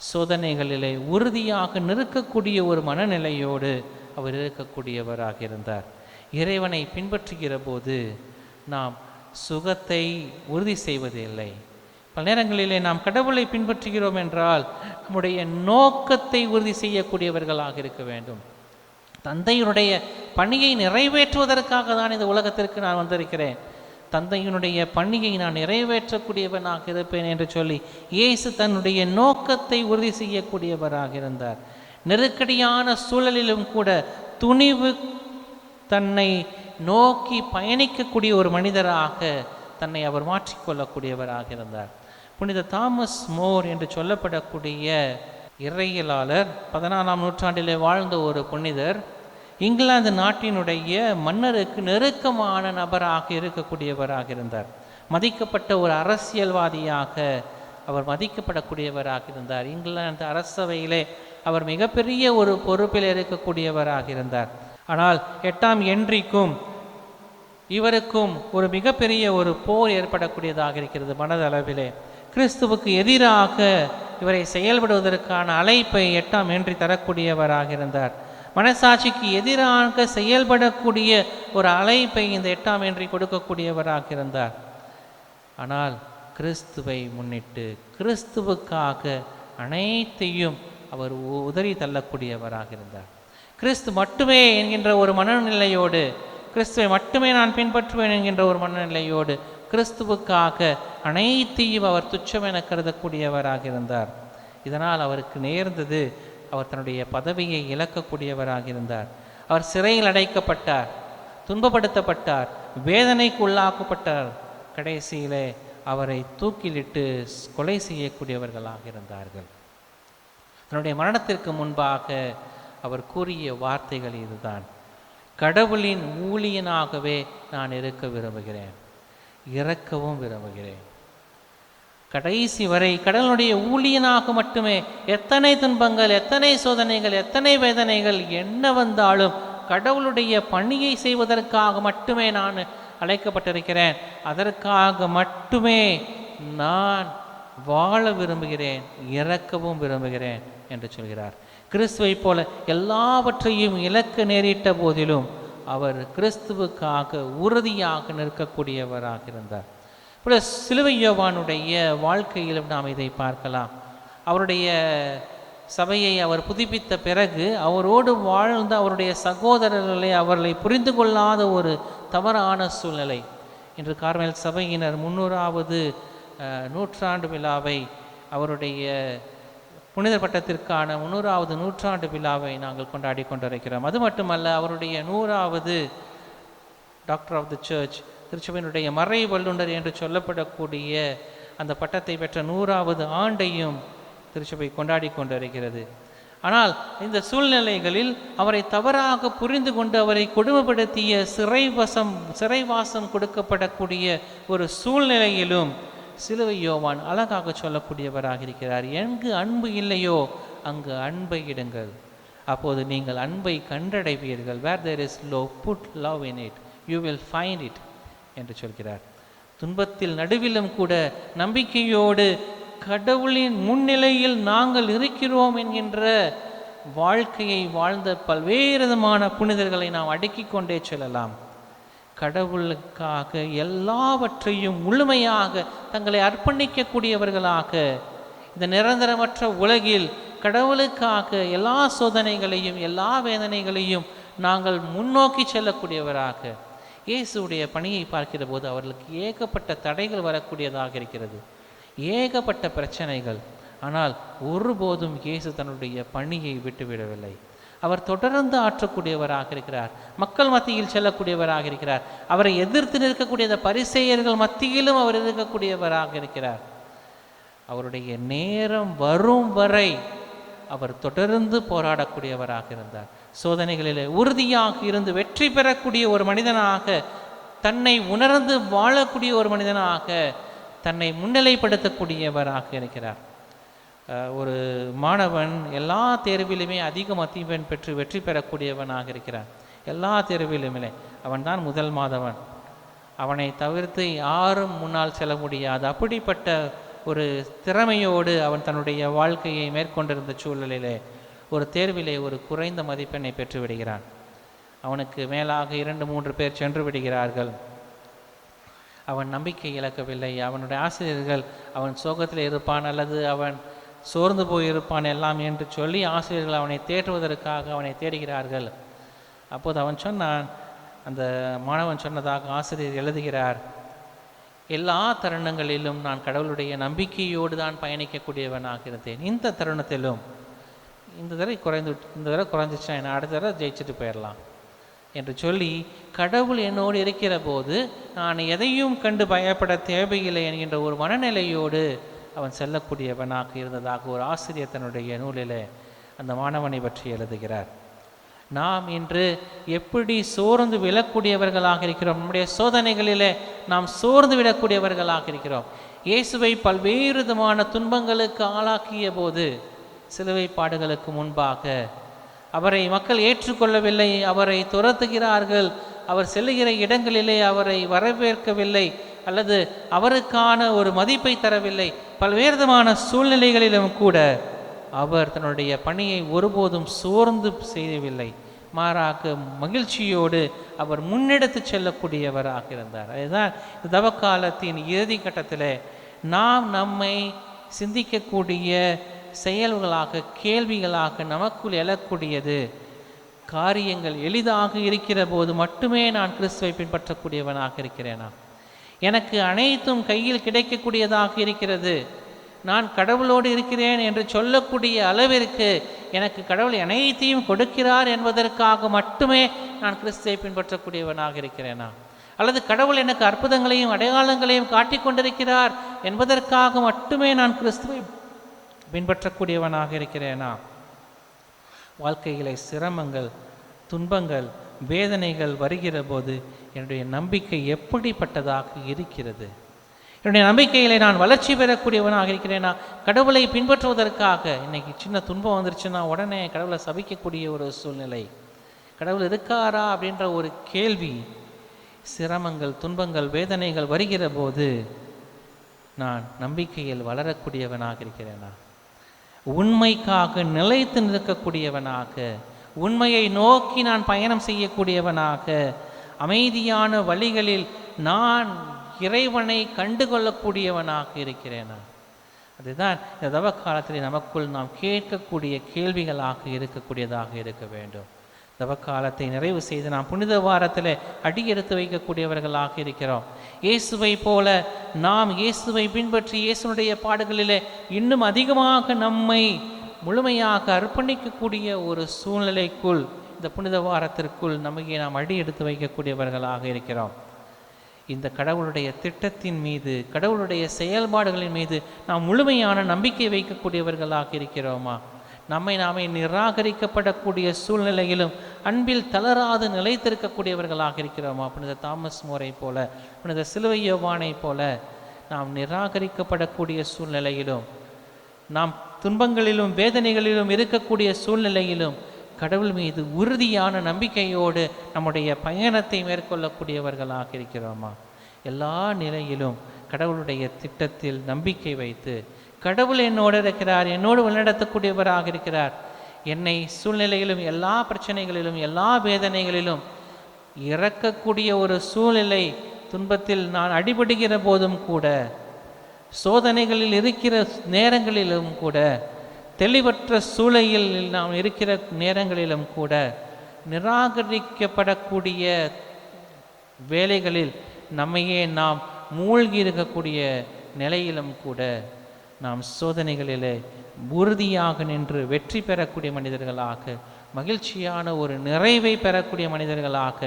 சோதனைகளிலே உறுதியாக நிற்கக்கூடிய ஒரு மனநிலையோடு அவர் இருக்கக்கூடியவராக இருந்தார். இறைவனை பின்பற்றுகிற போது நாம் சுகத்தை உறுதி செய்வதில்லை. பல நேரங்களிலே நாம் கடவுளை பின்பற்றுகிறோம் என்றால் நம்முடைய நோக்கத்தை உறுதி செய்யக்கூடியவர்களாக இருக்க வேண்டும். தந்தையினுடைய பணியை நிறைவேற்றுவதற்காக தான் இந்த உலகத்திற்கு நான் வந்திருக்கிறேன், தந்தையினுடைய பணியை நான் நிறைவேற்றக்கூடியவனாக இருப்பேன் என்று சொல்லி இயேசு தன்னுடைய நோக்கத்தை உறுதி செய்யக்கூடியவராக இருந்தார். நெருக்கடியான சூழலிலும் கூட துணிவு தன்னை நோக்கி பயணிக்கக்கூடிய ஒரு மனிதராக தன்னை அவர் மாற்றிக்கொள்ளக்கூடியவராக இருந்தார். புனித தாமஸ் மோர் என்று சொல்லப்படக்கூடிய இறையியலாளர், 14ஆம் நூற்றாண்டிலே வாழ்ந்த ஒரு புனிதர், இங்கிலாந்து நாட்டினுடைய மன்னருக்கு நெருக்கமான நபராக இருக்கக்கூடியவராக இருந்தார். மதிக்கப்பட்ட ஒரு அரசியல்வாதியாக அவர் மதிக்கப்படக்கூடியவராக இருந்தார். இங்கிலாந்து அரசவையிலே அவர் மிகப்பெரிய ஒரு பொறுப்பில் இருக்கக்கூடியவராக இருந்தார். ஆனால் 8ஆம் ஹென்றிக்கும் இவருக்கும் ஒரு மிகப்பெரிய ஒரு போர் ஏற்படக்கூடியதாக இருக்கிறது. மனதளவிலே கிறிஸ்துவுக்கு எதிராக இவரை செயல்படுவதற்கான அழைப்பை 8ஆம் ஹென்றி தரக்கூடியவராக இருந்தார். மனசாட்சிக்கு எதிராக செயல்படக்கூடிய ஒரு அழைப்பை இந்த 8ஆம் ஹென்றி கொடுக்கக்கூடியவராக இருந்தார். ஆனால் கிறிஸ்துவை முன்னிட்டு, கிறிஸ்துவுக்காக அனைத்தையும் அவர் உதறி தள்ளக்கூடியவராக இருந்தார். கிறிஸ்து மட்டுமே என்கின்ற ஒரு மனநிலையோடு, கிறிஸ்துவை மட்டுமே நான் பின்பற்றுவேன் என்கின்ற ஒரு மனநிலையோடு, கிறிஸ்துவுக்காக அனைத்தையும் அவர் துச்சமென கருதக்கூடியவராக இருந்தார். இதனால் அவருக்கு நேர்ந்தது, அவர் தன்னுடைய பதவியை இழக்கக்கூடியவராக இருந்தார். அவர் சிறையில் அடைக்கப்பட்டார், துன்பப்படுத்தப்பட்டார், வேதனைக்கு உள்ளாக்கப்பட்டார். கடைசியிலே அவரை தூக்கிலிட்டு கொலை செய்யக்கூடியவர்களாக இருந்தார்கள். தன்னுடைய மரணத்திற்கு முன்பாக அவர் கூறிய வார்த்தைகள் இதுதான்: கடவுளின் ஊழியனாகவே நான் இருக்க விரும்புகிறேன், இறக்கவும் விரும்புகிறேன். கடைசி வரை கடவுளுடைய ஊழியனாக மட்டுமே, எத்தனை துன்பங்கள், எத்தனை சோதனைகள், எத்தனை வேதனைகள் என்ன வந்தாலும் கடவுளுடைய பணியை செய்வதற்காக மட்டுமே நான் அழைக்கப்பட்டிருக்கிறேன், அதற்காக மட்டுமே நான் வாழ விரும்புகிறேன், இறக்கவும் விரும்புகிறேன் என்று சொல்கிறார். கிறிஸ்துவை போல எல்லாவற்றையும் இழக்க நேரிட்ட போதிலும் அவர் கிறிஸ்துவுக்காக உறுதியாக நிற்கக்கூடியவராக இருந்தார். இப்போ சிலுவை யோவானுடைய வாழ்க்கையிலும் நாம் இதை பார்க்கலாம். அவருடைய சபையை அவர் புதுப்பித்த பிறகு அவரோடு வாழ்ந்த அவருடைய சகோதரர்களை அவர்களை புரிந்து கொள்ளாத ஒரு தவறான சூழ்நிலை. இன்று கார்மேல் சபையினர் 300வது நூற்றாண்டு விழாவை, அவருடைய புனிதர் பட்டத்திற்கான 300வது நூற்றாண்டு விழாவை நாங்கள் கொண்டாடி கொண்டிருக்கிறோம். அது மட்டுமல்ல, அவருடைய 100வது டாக்டர் ஆஃப் தி சர்ச், திருச்சபையினுடைய மறை வல்லுனர் என்று சொல்லப்படக்கூடிய அந்த பட்டத்தை பெற்ற 100வது ஆண்டையும் திருச்சபை கொண்டாடி கொண்டிருக்கிறது. ஆனால் இந்த சூழ்நிலைகளில் அவரை தவறாக புரிந்து கொண்டு அவரை கொடுமைப்படுத்திய சிறைவாசம் கொடுக்கப்படக்கூடிய ஒரு சூழ்நிலையிலும் சிலுவை யோவான் அழகாக சொல்லக்கூடியவராக இருக்கிறார். எங்கு அன்பு இல்லையோ அங்கு அன்பை இடுங்கள், அப்போது நீங்கள் அன்பை கண்டடைவீர்கள். where there is love, put love in it, you will find it என்று சொல்கிறார். துன்பத்தில் நடுவிலும் கூட நம்பிக்கையோடு கடவுளின் முன்னிலையில் நாங்கள் இருக்கிறோம் என்கின்ற வாழ்க்கையை வாழ்ந்த பல்வேறு விதமான புனிதர்களை நாம் அடுக்கிக் கொண்டே செல்லலாம். கடவுளுக்காக எல்லாவற்றையும் முழுமையாக தங்களை அர்ப்பணிக்கக்கூடியவர்களாக இந்த நிரந்தரமற்ற உலகில் கடவுளுக்காக எல்லா சோதனைகளையும் எல்லா வேதனைகளையும் நாங்கள் முன்னோக்கி செல்லக்கூடியவராக. இயேசுடைய பணியை பார்க்கிற போது அவர்களுக்கு ஏகப்பட்ட தடைகள் வரக்கூடியதாக இருக்கிறது, ஏகப்பட்ட பிரச்சனைகள். ஆனால் ஒருபோதும் இயேசு தன்னுடைய பணியை விட்டுவிடவில்லை. அவர் தொடர்ந்து ஆற்றக்கூடியவராக இருக்கிறார், மக்கள் மத்தியில் செல்லக்கூடியவராக இருக்கிறார், அவரை எதிர்த்து நிற்கக்கூடிய பரிசேயர்கள் மத்தியிலும் அவர் இருக்கக்கூடியவராக இருக்கிறார். அவருடைய நேரம் வரும் வரை அவர் தொடர்ந்து போராடக்கூடியவராக இருந்தார். சோதனைகளிலே உறுதியாக இருந்து வெற்றி பெறக்கூடிய ஒரு மனிதனாக, தன்னை உணர்ந்து வாழக்கூடிய ஒரு மனிதனாக, தன்னை முன்னிலைப்படுத்தக்கூடியவராக இருக்கிறார். ஒரு மாணவன் எல்லா தேர்விலுமே அதிக மதிப்பெண் பெற்று வெற்றி பெறக்கூடியவனாக இருக்கிறான். எல்லா தேர்விலுமே அவன்தான் முதல் மாதவன். அவனை தவிர்த்து யாரும் முன்னால் செல்ல முடியாது. அப்படிப்பட்ட ஒரு திறமையோடு அவன் தன்னுடைய வாழ்க்கையை மேற்கொண்டிருந்த சூழலிலே ஒரு தேர்விலே ஒரு குறைந்த மதிப்பெண்ணை பெற்று விடுகிறான். அவனுக்கு மேலாக 2-3 பேர் சென்று விடுகிறார்கள். அவன் நம்பிக்கை இழக்கவில்லை. அவனுடைய ஆசிரியர்கள் அவன் சோகத்தில் இருப்பான் அல்லது அவன் சோர்ந்து போயிருப்பான் எல்லாம் என்று சொல்லி ஆசிரியர்கள் அவனை தேற்றுவதற்காக அவனை தேடுகிறார்கள். அப்போது அவன் சொன்னான், அந்த மாணவன் சொன்னதாக ஆசிரியர் எழுதுகிறார், எல்லா தருணங்களிலும் நான் கடவுளுடைய நம்பிக்கையோடு தான் பயணிக்கக்கூடியவனாக இருந்தேன். இந்த தருணத்திலும் இந்த தடவை குறைஞ்சிச்சுன்னா என்ன, அடுத்த தடவை ஜெயிச்சுட்டு போயிடலாம் என்று சொல்லி கடவுள் என்னோடு இருக்கிற போது நான் எதையும் கண்டு பயப்பட தேவையில்லை என்கின்ற ஒரு மனநிலையோடு அவன் செல்லக்கூடியவனாக இருந்ததாக ஒரு ஆசிரியர் தன்னுடைய நூலிலே அந்த மாணவனை பற்றி எழுதுகிறார். நாம் இன்று எப்படி சோர்ந்து விழக்கூடியவர்களாக இருக்கிறோம், நம்முடைய சோதனைகளிலே நாம் சோர்ந்து விடக்கூடியவர்களாக இருக்கிறோம். இயேசுவை பல்வேறு விதமான துன்பங்களுக்கு ஆளாக்கிய போது சிலுவை பாடுகளுக்கு முன்பாக அவரை மக்கள் ஏற்றுக்கொள்ளவில்லை, அவரை துரத்துகிறார்கள், அவர் செல்லுகிற இடங்களிலே அவரை வரவேற்கவில்லை அல்லது அவருக்கான ஒரு மதிப்பை தரவில்லை. பல்வேறு விதமான சூழ்நிலைகளிலும் கூட அவர் தன்னுடைய பணியை ஒருபோதும் சோர்ந்து செய்யவில்லை, மாறாக மகிழ்ச்சியோடு அவர் முன்னெடுத்து செல்லக்கூடியவராக இருந்தார். அதுதான் இந்த தவக்காலத்தின் இறுதி கட்டத்தில் நாம் நம்மை சிந்திக்கக்கூடிய செயல்களாக கேள்விகளாக நமக்குள் எழக்கூடியது, காரியங்கள் எளிதாக இருக்கிற போது மட்டுமே நான் கிறிஸ்துவை பின்பற்றக்கூடியவனாக இருக்கிறேனா, எனக்கு அனைத்தும் கையில் கிடைக்கக்கூடியதாக இருக்கிறது, நான் கடவுளோடு இருக்கிறேன் என்று சொல்லக்கூடிய அளவிற்கு எனக்கு கடவுள் அனைத்தையும் கொடுக்கிறார் என்பதற்காக மட்டுமே நான் கிறிஸ்துவை பின்பற்றக்கூடியவனாக இருக்கிறேனா, அல்லது கடவுள் எனக்கு அற்புதங்களையும் அடையாளங்களையும் காட்டிக் கொண்டிருக்கிறார் என்பதற்காக மட்டுமே நான் கிறிஸ்துவை பின்பற்றக்கூடியவனாக இருக்கிறேனா? வாழ்க்கையிலே சிரமங்கள், துன்பங்கள், வேதனைகள் வருகிற போது என்னுடைய நம்பிக்கை எப்படிப்பட்டதாக இருக்கிறது? என்னுடைய நம்பிக்கையிலே நான் வளர்ச்சி பெறக்கூடியவனாக இருக்கிறேனா? கடவுளை பின்பற்றுவதற்காக இன்னைக்கு சின்ன துன்பம் வந்துருச்சுன்னா உடனே கடவுளை சபிக்கக்கூடிய ஒரு சூழ்நிலை, கடவுள் இருக்காரா அப்படின்ற ஒரு கேள்வி. சிரமங்கள், துன்பங்கள், வேதனைகள் வருகிற போது நான் நம்பிக்கையில் வளரக்கூடியவனாக இருக்கிறேனா? உண்மைக்காக நிலைத்து நிற்கக்கூடியவனாக, உண்மையை நோக்கி நான் பயணம் செய்யக்கூடியவனாக, அமைதியான வழிகளில் நான் இறைவனை கண்டுகொள்ளக்கூடியவனாக இருக்கிறேனா? அதுதான் இந்த தவ காலத்தில் நமக்குள் நாம் கேட்கக்கூடிய கேள்விகளாக இருக்கக்கூடியதாக இருக்க வேண்டும். தவக்காலத்தை நிறைவு செய்து நாம் புனித வாரத்தில் அடியெடுத்து வைக்கக்கூடியவர்களாக இருக்கிறோம். இயேசுவை போல நாம் இயேசுவை பின்பற்றி இயேசுனுடைய பாடுகளிலே இன்னும் அதிகமாக நம்மை முழுமையாக அர்ப்பணிக்கக்கூடிய ஒரு சூழ்நிலைக்குள் இந்த புனித வாரத்திற்குள் நமக்கு நாம் அடியெடுத்து வைக்கக்கூடியவர்களாக இருக்கிறோம். இந்த கடவுளுடைய திட்டத்தின் மீது, கடவுளுடைய செயல்பாடுகளின் மீது நாம் முழுமையான நம்பிக்கை வைக்கக்கூடியவர்களாக இருக்கிறோமா? நம்மை நாமே நிராகரிக்கப்படக்கூடிய சூழ்நிலையிலும் அன்பில் தளராது நிலைத்திருக்கக்கூடியவர்களாக இருக்கிறோமா? புனித தாமஸ் மோரை போல, புனித சிலுவை யோவானை போல நாம் நிராகரிக்கப்படக்கூடிய சூழ்நிலையிலும், நாம் துன்பங்களிலும் வேதனைகளிலும் இருக்கக்கூடிய சூழ்நிலையிலும் கடவுள் மீது உறுதியான நம்பிக்கையோடு நம்முடைய பயணத்தை மேற்கொள்ளக்கூடியவர்களாக இருக்கிறோமா? எல்லா நிலையிலும் கடவுளுடைய திட்டத்தில் நம்பிக்கை வைத்து, கடவுள் என்னோடு இருக்கிறார், என்னோடு வழிநடத்தக்கூடியவராக இருக்கிறார், என்னை சூழ்நிலையிலும் எல்லா பிரச்சனைகளிலும் எல்லா வேதனைகளிலும் இறக்கக்கூடிய ஒரு சூழ்நிலை, துன்பத்தில் நான் அடிபடுகிற போதும் கூட, சோதனைகளில் இருக்கிற நேரங்களிலும் கூட, தெளிவற்ற சூழலில் நாம் இருக்கிற நேரங்களிலும் கூட, நிராகரிக்கப்படக்கூடிய வேலைகளில் நம்மையே நாம் மூழ்கி இருக்கக்கூடிய நிலையிலும் கூட நாம் சோதனைகளிலே உறுதியாக நின்று வெற்றி பெறக்கூடிய மனிதர்களாக, மகிழ்ச்சியான ஒரு நிறைவை பெறக்கூடிய மனிதர்களாக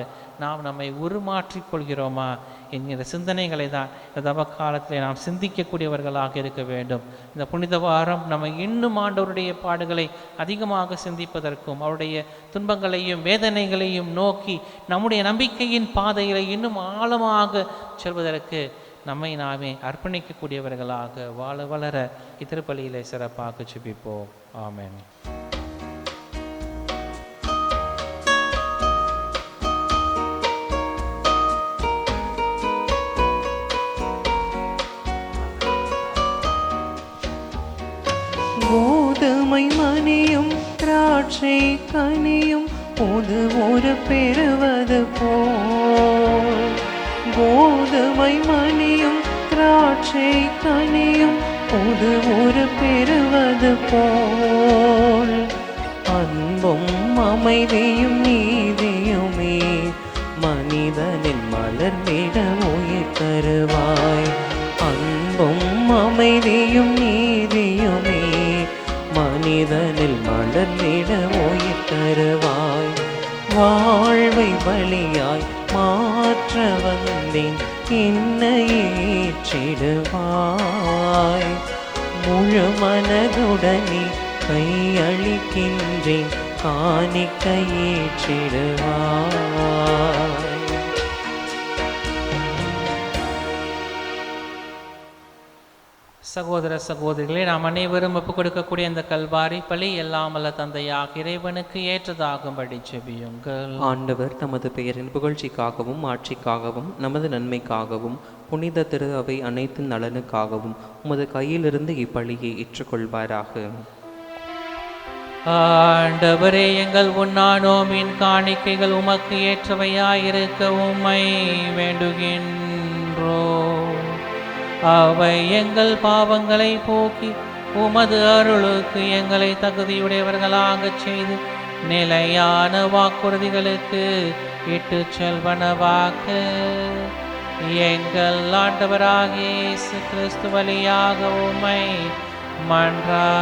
நாம் நம்மை உருமாற்றிக் கொள்கிறோமா என்கிற சிந்தனைகளை தான் இந்த தவ காலத்தில் நாம் சிந்திக்கக்கூடியவர்களாக இருக்க வேண்டும். இந்த புனித வாரம் நம்ம இன்னும் ஆண்டவருடைய பாடுகளை அதிகமாக சிந்திப்பதற்கும், அவருடைய துன்பங்களையும் வேதனைகளையும் நோக்கி நம்முடைய நம்பிக்கையின் பாதைகளை இன்னும் ஆழமாக செல்வதற்கு நம்மை நாமே அர்ப்பணிக்கக்கூடியவர்களாக வாழ வளர இத்திருப்பலியிலே சிறப்பாக ஜெபிப்போம். ஆமென். கோதுமை மணியும் திராட்சை கனியும் புது ஒரு பெறுவது போல், கோதுமை மணியும் திராட்சை கனியும் புது ஒரு பெறுவது போல், அன்பும் அமைதியும் நீதியுமே மனிதனின் மலர்ந்திட உயிர் தருவாய். அன்பும் அமைதியும் நீதியுமே மனிதனில் மலர்ந்திட உயிர் தருவாய். வாழ்வை பலியாய் மாற்ற வந்தேன் என்னையே ஏற்றிடுவாய். முழு மனதுடனே கையளிக்கின்றேன் காணிக்கை ஏற்றிடுவாய். சகோதர சகோதரிகளே, நாம் அனைவரும் ஒப்புக் கொடுக்கக்கூடிய இந்த கல்வாரி பலி எல்லாம் வல்ல தந்தையாக இறைவனுக்கு ஏற்றதாகும்படி ஜெபியுங்கள். ஆண்டவர் தமது பெயரின் புகழ்ச்சிக்காகவும் ஆட்சிக்காகவும் நமது நன்மைக்காகவும் புனித திரு அவை அனைத்து நலனுக்காகவும் உமது கையிலிருந்து இப்பலியை ஏற்றுக்கொள்வாராக. ஆண்டவரே, எங்கள் உண்ணாநோமின் காணிக்கைகள் உமக்கு ஏற்றவையாயிருக்க உம்மை வேண்டுகின்றோ. அவை எங்கள் பாவங்களை போக்கி உமது அருளுக்கு எங்களை தகுதியுடையவர்களாகச் செய்து நிலையான வாக்குறுதிகளுக்கு இட்டு செல்வனவாக எங்கள் ஆண்டவராகிய இயேசு கிறிஸ்து வழியாக உம்மை மன்றாடுகின்றோம்.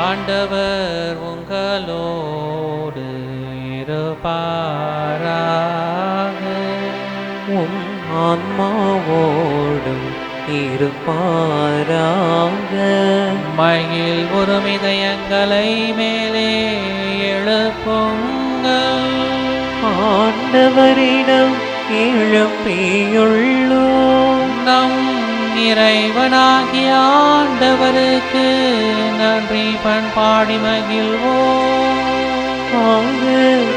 ஆண்டவர் உங்களோடு இருப்பாராக. உம் ஆன்மாவோடும் இருப்பாராக. மகிழ் ஒரு இதயங்களை மேலே எழுப்புங்கள். ஆண்டவரிடம் எழுப்பியுள்ளோம். நம் இறைவனாகிய ஆண்டவருக்கு நன்றி பண்பாடி மகிழ்வோம்.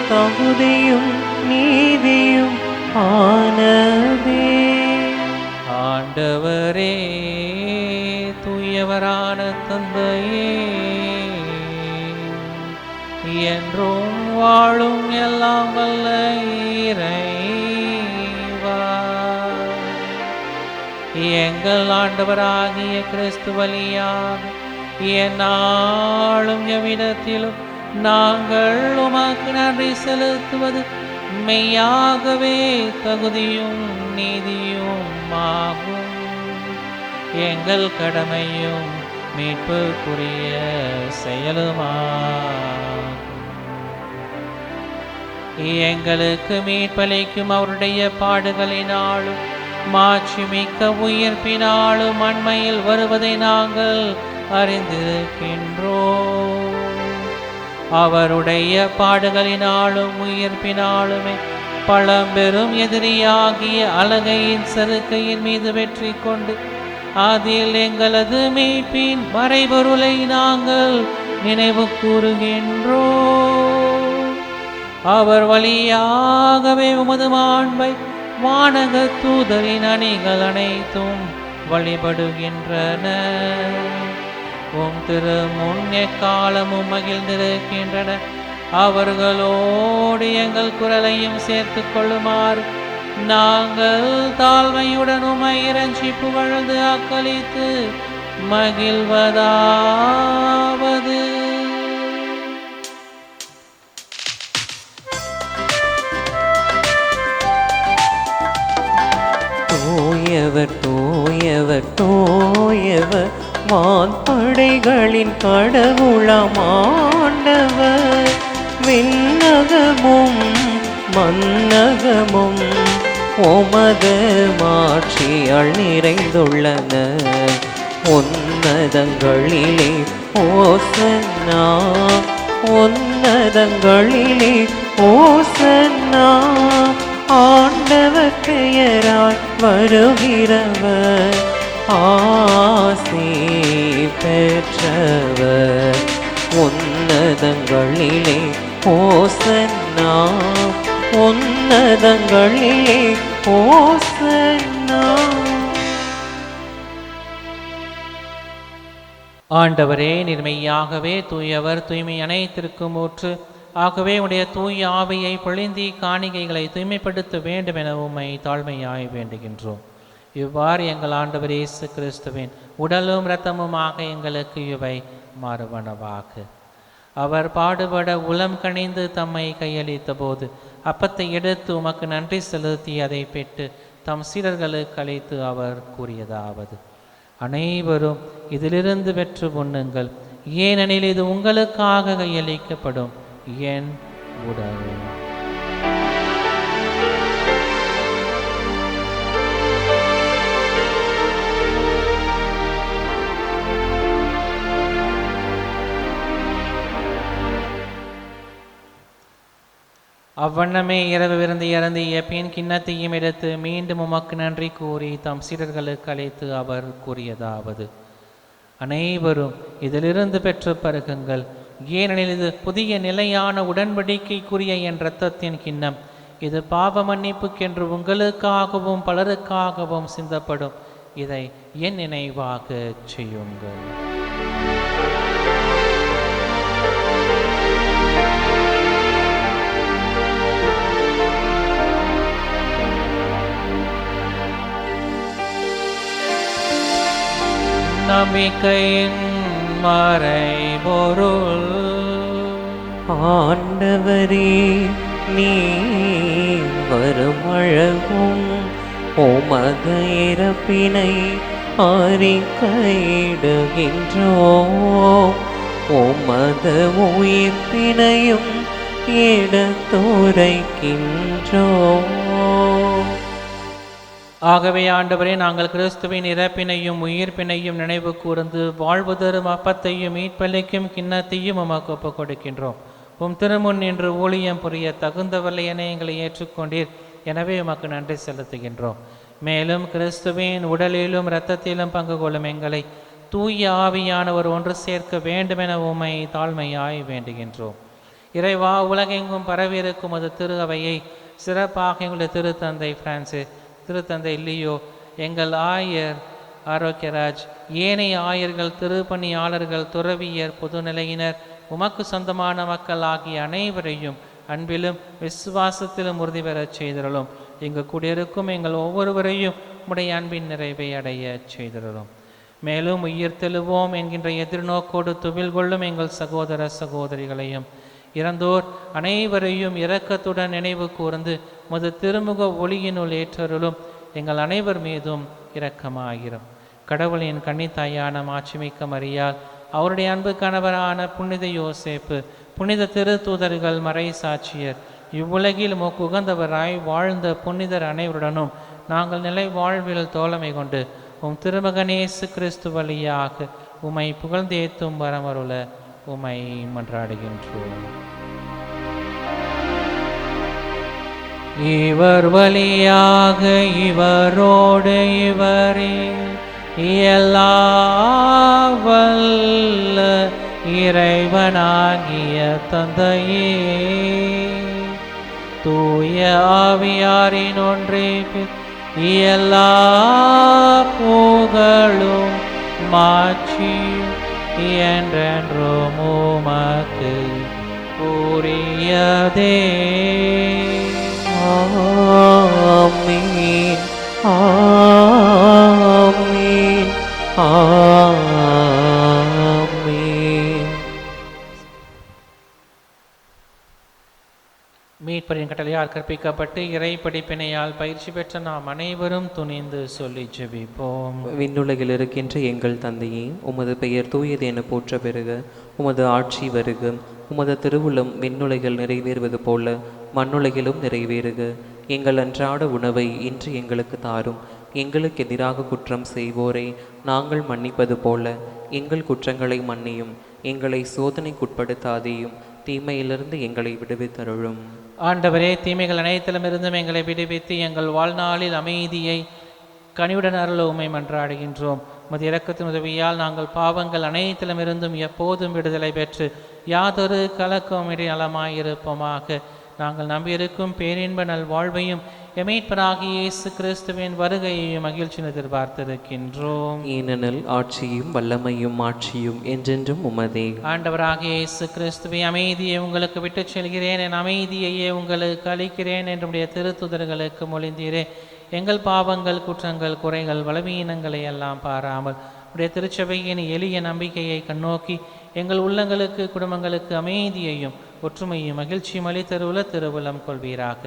தகுதியும் நீதியும் ஆனதே. ஆண்டவரே, தூயவரான தந்தையே, என்றும் வாழும் எல்லாம் வல்ல இறைவா, எங்கள் ஆண்டவராகிய கிறிஸ்து வழியாக எந்நாளும் எவ்விடத்திலும் நாங்கள் உமக்கு நன்றி செலுத்துவது மெய்யாகவே தகுதியும் நீதியும் ஆகும். எங்கள் கடமையும் மீட்புக்குரிய செயலுமாகும். எங்களுக்கு மீட்பளிக்கும் அவருடைய பாடுகளினாலும் மாட்சிமிக்க உயிர்ப்பினாலும் அண்மையில் வருவதை நாங்கள் அறிந்திருக்கின்றோம். அவருடைய பாடுகளினாலும் உயிர்ப்பினாலுமே பழம்பெரும் எதிரியாகிய அலகையின் சறுக்கையின் மீது வெற்றி கொண்டு அதில் எங்களது மீட்பின் மறைபொருளை நாங்கள் நினைவு கூறுகின்றோம். அவர் வழியாகவே உமது மாண்பை வானக தூதரின் அணிகள் அனைத்தும் வழிபடுகின்றனர். உம் திரு முன் எக்காலமும் மகிழ்ந்திருக்கின்றனர். அவர்களோடு எங்கள் குரலையும் சேர்த்து கொள்ளுமாறு நாங்கள் தாழ்மையுடன் உம்மை இறைஞ்சி புகழ்ந்து அக்களித்து மகிழ்வதாவது. தூயவர் தூயவர் தூயவர் வான்படைகளின் கடவுளாம் ஆண்டவர். விண்ணகமும் மன்னகமும் உமது மாட்சியால் நிறைந்துள்ளன. உன்னதங்களிலே ஓசன்னா, உன்னதங்களிலே ஓசன்னா. ஆண்டவர் பெயரால் வருகிறவர் ஆசி பெற்றவர். உன்னதங்களிலே ஓசன்னா, உன்னதங்களிலே ஓசன்னா. ஆண்டவரே, நிர்மையாகவே தூயவர், தூய்மை அனைத்திற்கும் ஊற்று. ஆகவே உடைய தூய ஆவியை பொழிந்தி காணிக்கைகளை தூய்மைப்படுத்த வேண்டும் என உம்மை தாழ்மையாய் வேண்டுகின்றோம். இவ்வாறு எங்கள் ஆண்டவர் இயேசு கிறிஸ்துவின் உடலும் இரத்தமுமாக எங்களுக்கு இவை மாறுவனவாக. அவர் பாடுபட உளம் கனிந்து தம்மை கையளித்த போது அப்பத்தை எடுத்து உமக்கு நன்றி செலுத்தி அதை பெற்று தம் சீடர்களுக்கு அளித்து அவர் கூறியதாவது: அனைவரும் இதிலிருந்து பெற்று உண்ணுங்கள், ஏனெனில் இது உங்களுக்காக கையளிக்கப்படும் என் உடல். அவ்வண்ணமே இரவு விருந்து இறந்திய பின் கிண்ணத்தையும் எடுத்து மீண்டும் உமக்கு நன்றி கூறி தம் சீடர்களுக்கு அழைத்து அவர் கூறியதாவது: அனைவரும் இதிலிருந்து பெற்று பருகுங்கள், ஏனெனில் இது புதிய நிலையான உடன்படிக்கைக்குரிய என் இரத்தத்தின் கிண்ணம். இது பாவ மன்னிப்புக்கென்று உங்களுக்காகவும் பலருக்காகவும் சிந்தப்படும். இதை என் நினைவாக செய்யுங்கள். நம்பிக்கையின் மறைபொருள். ஆண்டவரே, நீ வரும் அழகும் உமது இறப்பினை அறிக்கையிடுகின்றோம். உமது உயிர்ப்பினையும் எடுத்துரைக்கின்றோம். ஆகவே ஆண்டவரே, நாங்கள் கிறிஸ்துவின் இறப்பினையும் உயிர்ப்பினையும் நினைவு கூர்ந்து வாழ்வு தரும் அப்பத்தையும் மீட்பளிக்கும் கிண்ணத்தையும் உமக்கு ஒப்புக் கொடுக்கின்றோம். உம் திருமுன் நின்று ஊழியம் புரிய தகுந்தவல்ல என எங்களை ஏற்றுக்கொண்டீர். எனவே உமக்கு நன்றி செலுத்துகின்றோம். மேலும் கிறிஸ்துவின் உடலிலும் இரத்தத்திலும் பங்கு கொள்ளும் எங்களை தூய ஆவியானவர் ஒன்று சேர்க்க வேண்டுமென உம்மை தாழ்மையாய் வேண்டுகின்றோம். இறைவா, உலகெங்கும் பரவியிருக்கும் அது திரு அவையை சிறப்பாக எங்களுடைய திருத்தந்தை பிரான்சிஸ், திருத்தந்தை லியோ, எங்கள் ஆயர் ஆரோக்கியராஜ், ஏனைய ஆயர்கள், திருப்பணியாளர்கள், துறவியர், பொதுநிலையினர், உமக்கு சொந்தமான மக்கள் ஆகிய அனைவரையும் அன்பிலும் விசுவாசத்திலும் உறுதி பெறச் செய்திருளும். இங்கு கூடியிருக்கும் எங்கள் ஒவ்வொருவரையும் உடைய அன்பின் நிறைவை அடைய செய்திருளும். மேலும் உயிர் தெழுவோம் என்கின்ற எதிர்நோக்கோடு துவில் கொள்ளும் எங்கள் சகோதர சகோதரிகளையும் இறந்தோர் அனைவரையும் இரக்கத்துடன் நினைவு கூர்ந்து முது திருமுக ஒளியினுள் ஏற்றருளும். எங்கள் அனைவர் மீதும் இரக்கமாகிரும். கடவுளின் கன்னித்தாயான மாட்சிமிக்க மரியாள், அவருடைய அன்பு கணவரான புனித யோசேப்பு, புனித திருத்தூதர்கள், மறை சாட்சியர், இவ்வுலகில் உகந்தவராய் வாழ்ந்த புனிதர் அனைவருடனும் நாங்கள் நிலை வாழ்வில் தோழமை கொண்டு உம் திருமகனேசு கிறிஸ்து வழியாக உம்மை புகழ்ந்தேத்தும் வரமருள உம்மை மன்றாடுகின்றோம். இவர் வழியாக இவரோடு இவரில் எல்லாம் வல்ல இறைவனாகிய தந்தையே, தூய ஆவியாரின் ஒன்றிப்பில் எல்லா புகழும் மாட்சியும் என்றென்றும் உமக்கு உரியதே. ஆமென், ஆமென், ஆமென். மீட்பரின் கட்டளையால் கற்பிக்கப்பட்டு இறை படிப்பினையால் பயிற்சி பெற்ற நாம் அனைவரும் துணிந்து சொல்லி ஜெபிப்போம். விண்ணுலகில் இருக்கின்ற எங்கள் தந்தையே, உமது பெயர் தூயது என போற்ற பெறுக. உமது ஆட்சி வருக. உமது திருவுளம் விண்ணுலகில் நிறைவேறுவது போல மண்ணுலகிலும் நிறைவேறுக. எங்கள் அன்றாட உணவை இன்று எங்களுக்கு தாரும். எங்களுக்கு எதிராக குற்றம் செய்வோரை நாங்கள் மன்னிப்பது போல எங்கள் குற்றங்களை மன்னியும். எங்களை சோதனைக்குட்படுத்தாதேயும், தீமையிலிருந்து எங்களை விடுவித்தருளும். ஆண்டவரே, தீமைகள் அனைத்திலுமிருந்தும் எங்களை விடுவித்து எங்கள் வாழ்நாளில் அமைதியை கனிவுடன் அருள உம்மை மன்றாடுகின்றோம். உமது இரக்கத்தின் உதவியால் நாங்கள் பாவங்கள் அனைத்திலுமிருந்தும் எப்போதும் விடுதலை பெற்று யாதொரு கலக்கமின்றி நலமாயிருப்போமாக. நாங்கள் நம்பியிருக்கும் பேரின்ப நல் வாழ்வையும் எமீட்பராகிய இயேசு கிறிஸ்துவின் வருகையையும் மகிழ்ச்சியின் எதிர்பார்த்திருக்கின்றோம். ஏனெனில் ஆட்சியும் வல்லமையும் ஆட்சியும் என்றென்றும் உமதே. ஆண்டவராகிய இயேசு கிறிஸ்துவை, அமைதியை உங்களுக்கு விட்டுச் செல்கிறேன், என் அமைதியையே உங்களுக்கு அளிக்கிறேன் என்றுடைய திருத்துதர்களுக்கு மொழிந்தீரே. எங்கள் பாவங்கள், குற்றங்கள், குறைகள், பலவீனங்களை எல்லாம் பாராமல் உடைய திருச்சபையின் எளிய நம்பிக்கையை கண்ணோக்கி எங்கள் உள்ளங்களுக்கு, குடும்பங்களுக்கு அமைதியையும் ஒற்றுமையும் மகிழ்ச்சியும் அளித்தருள திருவுளம் கொள்வீராக.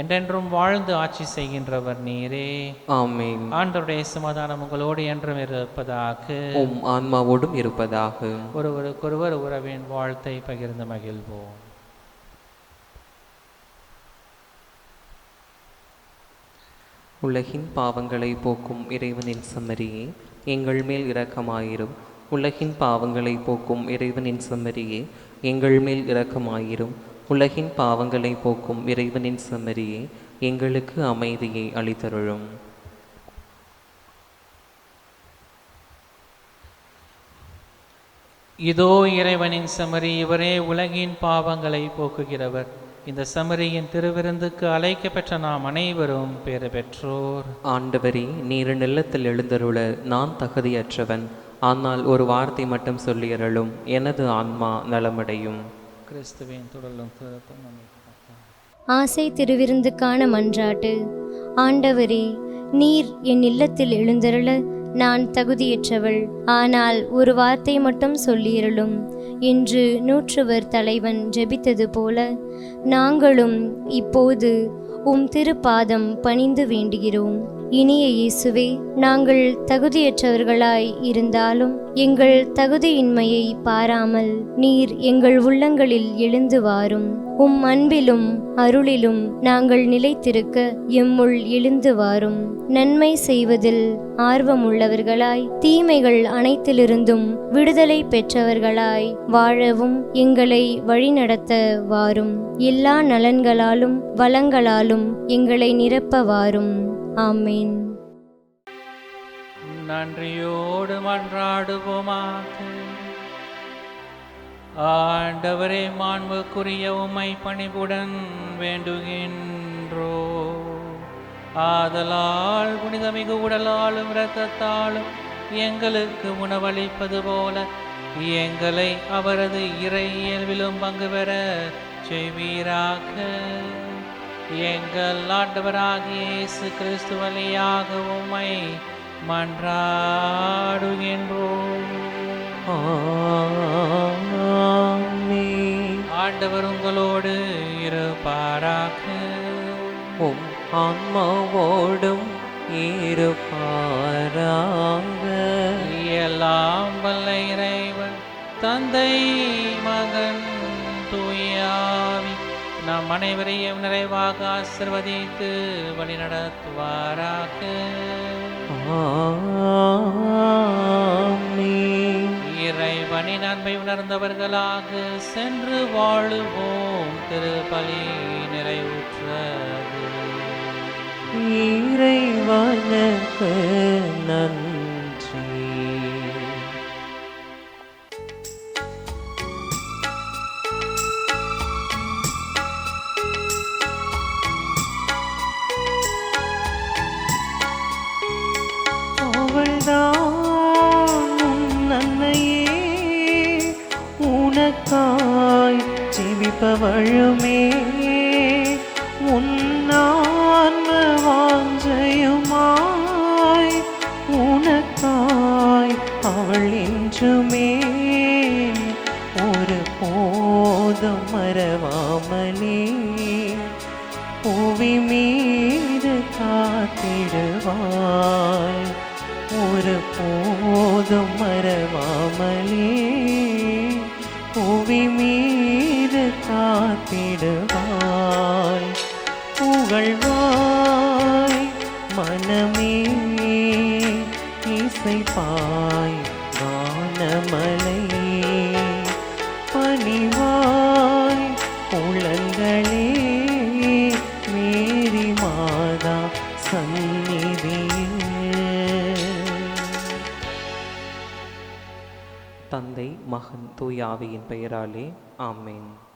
என்றென்றும் வாழ்ந்து ஆட்சி செய்கின்றவர் நீரே. ஆமென். ஆண்டவருடைய சமாதானம் உங்களோடு என்றும் இருப்பதாக. உம் ஆன்மாவோடும் இருப்பதாக. ஒருவருக்கொருவர் உறவின் வாழ்த்தை பகிர்ந்து மகிழ்வோம். உலகின் பாவங்களை போக்கும் இறைவனின் செம்மறியே, எங்கள் மேல் இரக்கமாயிரும். உலகின் பாவங்களை போக்கும் இறைவனின் செம்மறியே, எங்கள் மேல் இரக்கமாயிரும். உலகின் பாவங்களை போக்கும் இறைவனின் செம்மறியே, எங்களுக்கு அமைதியை அளித்தருளும். இதோ இறைவனின் செம்மறி, இவரே உலகின் பாவங்களை போக்குகிறவர். இந்த செம்மறியின் திருவிருந்துக்கு அழைக்கப்பெற்ற நாம் அனைவரும் பேறு பெற்றோர். ஆண்டவரே, நீர் நிலத்தில் எழுந்தருள நான் தகுதியற்றவன். ஆனால் ஒரு வார்த்தை மட்டும் சொல்லியருளும், எனது ஆன்மா நலமடையும். கிறிஸ்துவின் தொடரும் ஆசை திருவிருந்துக்கான மன்றாட்டு. ஆண்டவரே, நீர் என் இல்லத்தில் எழுந்தருள நான் தகுதியற்றவள். ஆனால் ஒரு வார்த்தை மட்டும் சொல்லியருளும் என்று நூற்றுவர் தலைவன் ஜெபித்தது போல நாங்களும் இப்போது உம் திருப்பாதம் பணிந்து வேண்டுகிறோம். இனிய இயேசுவே, நாங்கள் தகுதியற்றவர்களாய் இருந்தாலும் எங்கள் தகுதியின்மையை பாராமல் நீர் எங்கள் உள்ளங்களில் எழுந்து வாரும். உம் அன்பிலும் அருளிலும் நாங்கள் நிலைத்திருக்க எம்முள் எழுந்து வாரும். நன்மை செய்வதில் ஆர்வமுள்ளவர்களாய், தீமைகள் அனைத்திலிருந்தும் விடுதலை பெற்றவர்களாய் வாழவும் எங்களை வழிநடத்த வாரும். எல்லா நலன்களாலும் வளங்களாலும் எங்களை நிரப்ப வாரும். ஆமென். நன்றியோடு மன்றாடுவோமாக. ஆண்டவரே, மாண்புக்குரிய உம்மை பணிவுடன் வேண்டுகின்றோ. ஆதலால் புனிதமிகு உடலாலும் இரத்தத்தாலும் எங்களுக்கு உணவளிப்பது போல எங்களை அவரது இறை இயல்பிலும் பங்கு பெற செய்வீராக. எங்கள் ஆண்டவராகிய இயேசு கிறிஸ்து வழியாக உம்மை மன்றாடுகின்றோம். ஆமென். ஆண்டவர் உங்களோடு இருப்பாராக. உம் ஆன்மாவோடும் இருப்பாராக. எல்லாம் வல்ல இறைவன் தந்தை, மகன், தூயாவி நம் அனைவரையும் நிறைவாக ஆசீர்வதித்து வழிநடத்துவாராக. ஆமென். இறைவனின் அன்பை உணர்ந்தவர்களாக சென்று வாழுவோம். திருப்பலி நிறைவுற்றது. இறைவனுக்கு நன்றி. என்றுமே ஒரு போதும் மறவாமலே புவி மீது காத்திடுவாய். ஒரு போதும் மறவாமலே புவி மீது காத்திடுவாய். புகழ்வாய் மனமே இசைப்பாய் வானமலை. பணிவாய் உளங்களே மேரி மாதா சந்நிதியில். தந்தை மகன் தூய ஆவியின் பெயராலே ஆமென்.